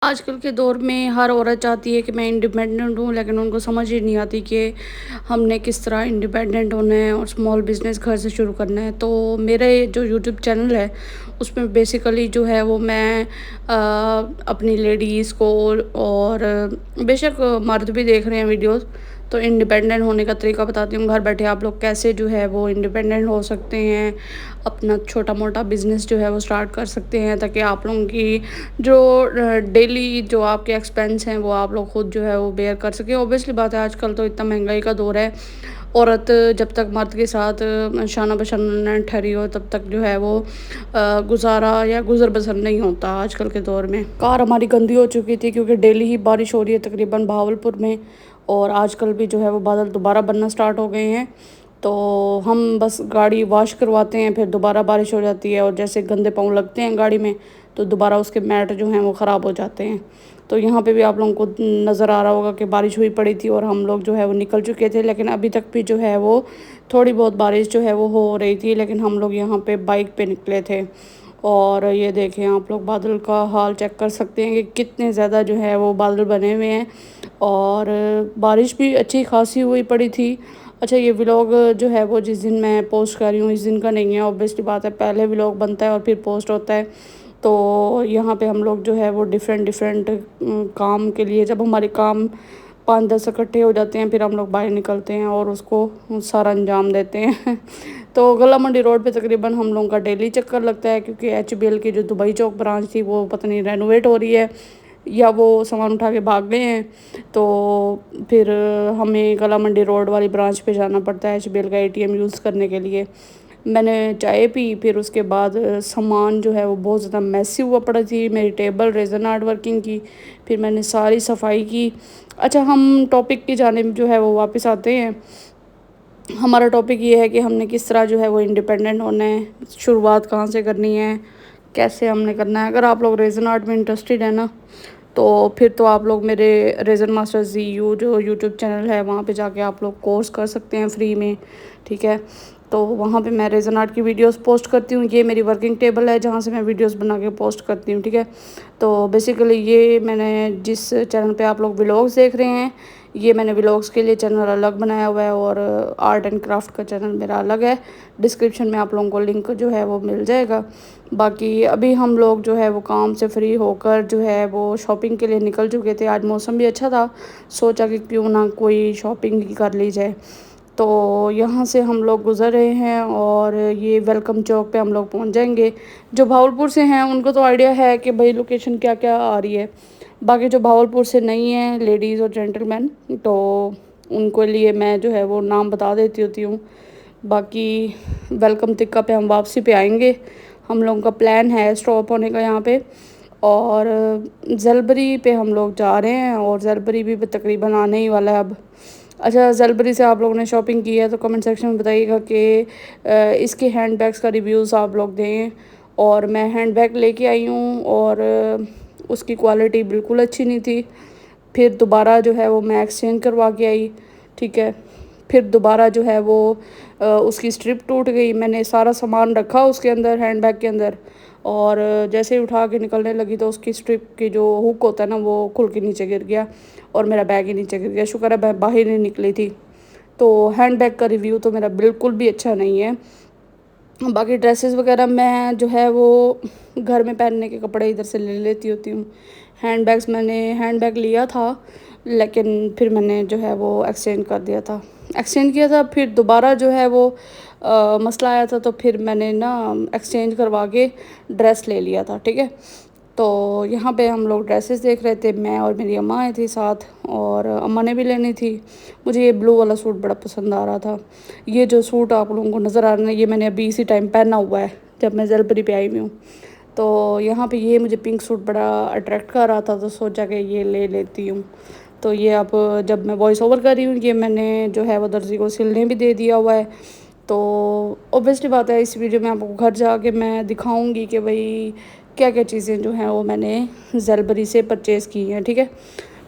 आजकल के दौर में हर औरत चाहती है कि मैं इंडिपेंडेंट हूँ, लेकिन उनको समझ ही नहीं आती कि हमने किस तरह इंडिपेंडेंट होना है और स्मॉल बिजनेस घर से शुरू करना है। तो मेरा ये जो यूट्यूब चैनल है, उसमें बेसिकली जो है वो मैं अपनी लेडीज़ को और बेशक मर्द भी देख रहे हैं वीडियोस, तो इंडिपेंडेंट होने का तरीका बताती हूँ। घर बैठे आप लोग कैसे जो है वो इंडिपेंडेंट हो सकते हैं, अपना छोटा मोटा बिजनेस जो है वो स्टार्ट कर सकते हैं, ताकि आप लोगों की जो डेली जो आपके एक्सपेंस हैं वो आप लोग खुद जो है वो बेयर कर सकें। ऑब्वियसली बात है, आजकल तो इतना महंगाई का दौर है, औरत जब तक मर्द के साथ शाना बशाना न ठहरी हो तब तक जो है वो गुजारा या गुजर बसर नहीं होता। आजकल के दौर में कार हमारी गंदी हो चुकी थी, क्योंकि डेली ही बारिश हो रही है तकरीबन भावलपुर में, और आजकल भी जो है वो बादल दोबारा बनना स्टार्ट हो गए हैं। तो हम बस गाड़ी वॉश करवाते हैं, फिर दोबारा बारिश हो जाती है, और जैसे गंदे पाँव लगते हैं गाड़ी में तो दोबारा उसके मैट जो हैं वो ख़राब हो जाते हैं। तो यहाँ पे भी आप लोगों को नज़र आ रहा होगा कि बारिश हुई पड़ी थी और हम लोग जो है वो निकल चुके थे, लेकिन अभी तक भी जो है वो थोड़ी बहुत बारिश जो है वो हो रही थी, लेकिन हम लोग यहाँ पे बाइक पे निकले थे। और ये देखें आप लोग, बादल का हाल चेक कर सकते हैं कि कितने ज़्यादा जो है वो बादल बने हुए हैं, और बारिश भी अच्छी खासी हुई पड़ी थी। अच्छा, ये व्लॉग जो है वो जिस दिन मैं पोस्ट कर रही हूँ इस दिन का नहीं है, ऑब्वियसली बात है, पहले व्लॉग बनता है और फिर पोस्ट होता है। तो यहाँ पे हम लोग जो है वो डिफरेंट डिफरेंट काम के लिए, जब हमारे काम 5-10 इकट्ठे हो जाते हैं, फिर हम लोग बाहर निकलते हैं और उसको सारा अंजाम देते हैं। तो गला मंडी रोड पे तकरीबन हम लोगों का डेली चक्कर लगता है, क्योंकि HBL की जो दुबई चौक ब्रांच थी वो पता नहीं रेनोवेट हो रही है या वो सामान उठा के भाग गए हैं। तो फिर हमें गला मंडी रोड वाली ब्रांच पे जाना पड़ता है HBL का ATM यूज़ करने के लिए। मैंने चाय पी, फिर उसके बाद सामान जो है वो बहुत ज़्यादा मैसी हुआ पड़ा थी, मेरी टेबल रेजन आर्ट वर्किंग की, फिर मैंने सारी सफाई की। अच्छा, हम टॉपिक की जानिब जो है वो वापस आते हैं। हमारा टॉपिक ये है कि हमने किस तरह जो है वो इंडिपेंडेंट होना है, शुरुआत कहाँ से करनी है, कैसे हमने करना है। अगर आप लोग रेजन आर्ट में इंटरेस्टेड है ना, तो फिर तो आप लोग मेरे रेजन मास्टर ZU जो यूट्यूब चैनल है वहाँ पे जाके आप लोग कोर्स कर सकते हैं फ्री में, ठीक है। तो वहाँ पे मैं रेजन आर्ट की वीडियोस पोस्ट करती हूँ। ये मेरी वर्किंग टेबल है जहाँ से मैं वीडियोस बना के पोस्ट करती हूँ, ठीक है। तो बेसिकली ये मैंने जिस चैनल पे आप लोग व्लॉग्स देख रहे हैं, ये मैंने व्लॉग्स के लिए चैनल अलग बनाया हुआ है, और आर्ट एंड क्राफ्ट का चैनल मेरा अलग है। डिस्क्रिप्शन में आप लोगों को लिंक जो है वो मिल जाएगा। बाकी अभी हम लोग जो है वो काम से फ्री होकर जो है वो शॉपिंग के लिए निकल चुके थे। आज मौसम भी अच्छा था, सोचा कि क्यों ना कोई शॉपिंग ही कर ली जाए। तो यहाँ से हम लोग गुज़र रहे हैं और ये वेलकम चौक पे हम लोग पहुँच जाएंगे। जो भावलपुर से हैं उनको तो आइडिया है कि भाई लोकेशन क्या क्या आ रही है। बाकी जो भावलपुर से नहीं है लेडीज़ और जेंटलमैन, तो उनको लिए मैं जो है वो नाम बता देती होती हूँ। बाकी वेलकम तिक्का पे हम वापसी पे आएंगे। हम लोगों का प्लान है स्टॉप होने का यहाँ पे, और जलबरी पे हम लोग जा रहे हैं, और जलबरी भी तकरीबन आने ही वाला है अब। अच्छा, जलबरी से आप लोगों ने शॉपिंग की है तो कमेंट सेक्शन में बताइएगा कि इसके हैंड बैग्स का रिव्यूज़ आप लोग दें। और मैं हैंड बैग लेके आई हूँ, और उसकी क्वालिटी बिल्कुल अच्छी नहीं थी। फिर दोबारा जो है वो मैं एक्सचेंज करवा के आई, ठीक है। फिर दोबारा जो है वो उसकी स्ट्रिप टूट गई। मैंने सारा सामान रखा उसके अंदर, हैंड बैग के अंदर, और जैसे ही उठा के निकलने लगी तो उसकी स्ट्रिप की जो हुक होता है ना वो खुल के नीचे गिर गया, और मेरा बैग ही नीचे गिर गया। शुक्र है बाहर नहीं निकली थी। तो हैंड बैग का रिव्यू तो मेरा बिल्कुल भी अच्छा नहीं है। बाकी ड्रेसेस वगैरह मैं जो है वो घर में पहनने के कपड़े इधर से ले लेती होती हूँ। हैंड बैग्स मैंने हैंड बैग लिया था, लेकिन फिर मैंने जो है वो एक्सचेंज कर दिया था, एक्सचेंज किया था। फिर दोबारा जो है वो मसला आया था, तो फिर मैंने ना एक्सचेंज करवा के ड्रेस ले लिया था, ठीक है। तो यहाँ पे हम लोग ड्रेसेस देख रहे थे, मैं और मेरी अम्मा आई थी साथ, और अम्मा ने भी लेनी थी। मुझे ये ब्लू वाला सूट बड़ा पसंद आ रहा था। ये जो सूट आप लोगों को नज़र आ रहा है, ये मैंने अभी इसी टाइम पहना हुआ है जब मैं जलपरी पे आई हुई हूँ। तो यहाँ पे ये मुझे पिंक सूट बड़ा अट्रैक्ट कर रहा था, तो सोचा कि ये ले लेती हूँ। तो ये अब जब मैं वॉइस ओवर कर रही हूँ, ये मैंने जो है वो दर्जी को सिलने भी दे दिया हुआ है। तो ऑब्वियसली बात है, इस वीडियो में आपको घर जाके मैं दिखाऊंगी कि भाई क्या क्या चीज़ें जो हैं वो मैंने ज़लबरी से परचेज़ की हैं, ठीक है।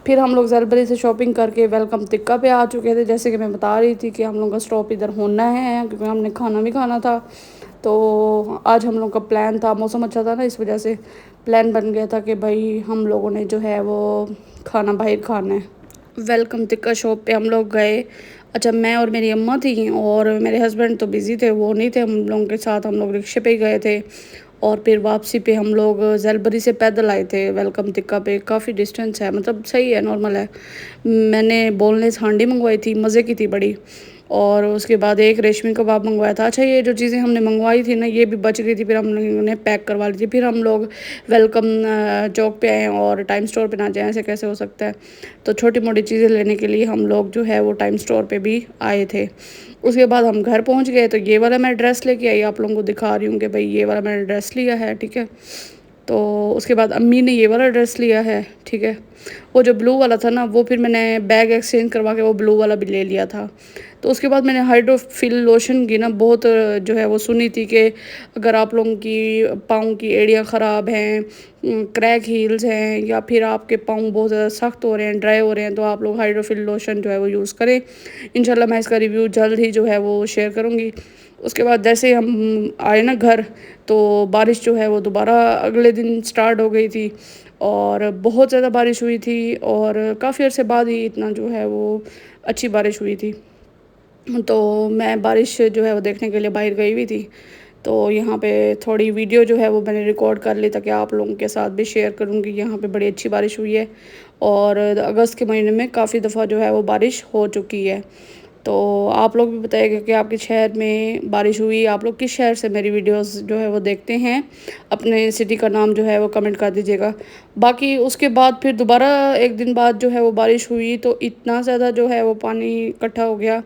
फिर हम लोग ज़लबरी से शॉपिंग करके वेलकम तिक्का पे आ चुके थे। जैसे कि मैं बता रही थी कि हम लोग का स्टॉप इधर होना है, क्योंकि हमने खाना भी खाना था। तो आज हम लोग का प्लान था, मौसम अच्छा था ना इस वजह से, प्लान बन गया था कि भाई हम लोगों ने जो है वो खाना बाहर खाना है। वेलकम टिक्का शॉप पे हम लोग गए। अच्छा, मैं और मेरी अम्मा थी और मेरे हस्बैंड तो बिज़ी थे, वो नहीं थे हम लोगों के साथ। हम लोग रिक्शे पे ही गए थे और फिर वापसी पे हम लोग जलपरी से पैदल आए थे वेलकम टिक्का पे। काफ़ी डिस्टेंस है, मतलब सही है, नॉर्मल है। मैंने बोनलेस हांडी मंगवाई थी, मज़े की थी बड़ी। और उसके बाद एक रेशमी कबाब मंगवाया था। अच्छा, ये जो चीज़ें हमने मंगवाई थी ना, ये भी बच गई थी, फिर हमने उन्हें पैक करवा ली थी। फिर हम लोग वेलकम चौक पे आए और टाइम स्टोर पे ना जाएं, ऐसे कैसे हो सकता है। तो छोटी मोटी चीज़ें लेने के लिए हम लोग जो है वो टाइम स्टोर पे भी आए थे। उसके बाद हम घर पहुंच गए तो ये वाला मैं ड्रेस लेके आई, आप लोगों को दिखा रही हूँ कि भाई ये वाला मैंने ड्रेस लिया है, ठीक है। तो उसके बाद अम्मी ने ये वाला ड्रेस लिया है, ठीक है। वो जो ब्लू वाला था ना, वो फिर मैंने बैग एक्सचेंज करवा के वो ब्लू वाला भी ले लिया था। तो उसके बाद मैंने हाइड्रोफिल लोशन की ना बहुत जो है वो सुनी थी कि अगर आप लोगों की पाँव की एड़ियाँ ख़राब हैं, क्रैक हील्स हैं, या फिर आपके पाँव बहुत ज़्यादा सख्त हो रहे हैं, ड्राई हो रहे हैं, तो आप लोग हाइड्रोफिल लोशन जो है वो यूज़ करें। इंशाल्लाह मैं इसका रिव्यू जल्द ही जो है वो शेयर करूँगी। उसके बाद जैसे हम आए ना घर, तो बारिश जो है वो दोबारा अगले दिन स्टार्ट हो गई थी और बहुत ज़्यादा बारिश हुई थी और काफ़ी अर्से बाद ही इतना जो है वो अच्छी बारिश हुई थी। तो मैं बारिश जो है वो देखने के लिए बाहर गई हुई थी। तो यहाँ पे थोड़ी वीडियो जो है वो मैंने रिकॉर्ड कर ली ताकि आप लोगों के साथ भी शेयर करूँगी। यहाँ पे बड़ी अच्छी बारिश हुई है और अगस्त के महीने में काफ़ी दफ़ा जो है वो बारिश हो चुकी है। तो आप लोग भी बताइएगा कि आपके शहर में बारिश हुई, आप लोग किस शहर से मेरी वीडियोस जो है वो देखते हैं। अपने सिटी का नाम जो है वो कमेंट कर दीजिएगा। बाकी उसके बाद फिर दोबारा एक दिन बाद जो है वो बारिश हुई तो इतना ज़्यादा जो है वो पानी इकट्ठा हो गया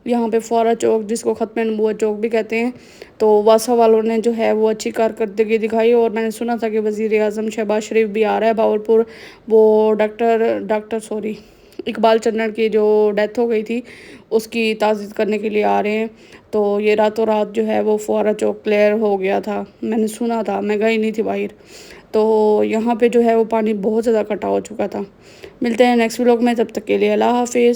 यहाँ पे फौरा चौक, जिसको ख़त्म नबूवत चौक भी कहते हैं। तो वासा वालों ने जो है वो अच्छी कारकर्दगी दिखाई और मैंने सुना था कि वज़ीर आज़म शहबाज शरीफ भी आ रहा है भावलपुर। वो डॉक्टर सॉरी इकबाल चन्नड़ की जो डेथ हो गई थी उसकी ताज़ीयत करने के लिए आ रहे हैं। तो ये रातों रात जो है वो फुआरा चौक क्लियर हो गया था, मैंने सुना था, मैं गई नहीं थी बाहर। तो यहाँ पे जो है वो पानी बहुत ज़्यादा इकट्ठा हो चुका था। मिलते हैं नेक्स्ट व्लॉग में, तब तक के लिए अल्लाह हाफिज़।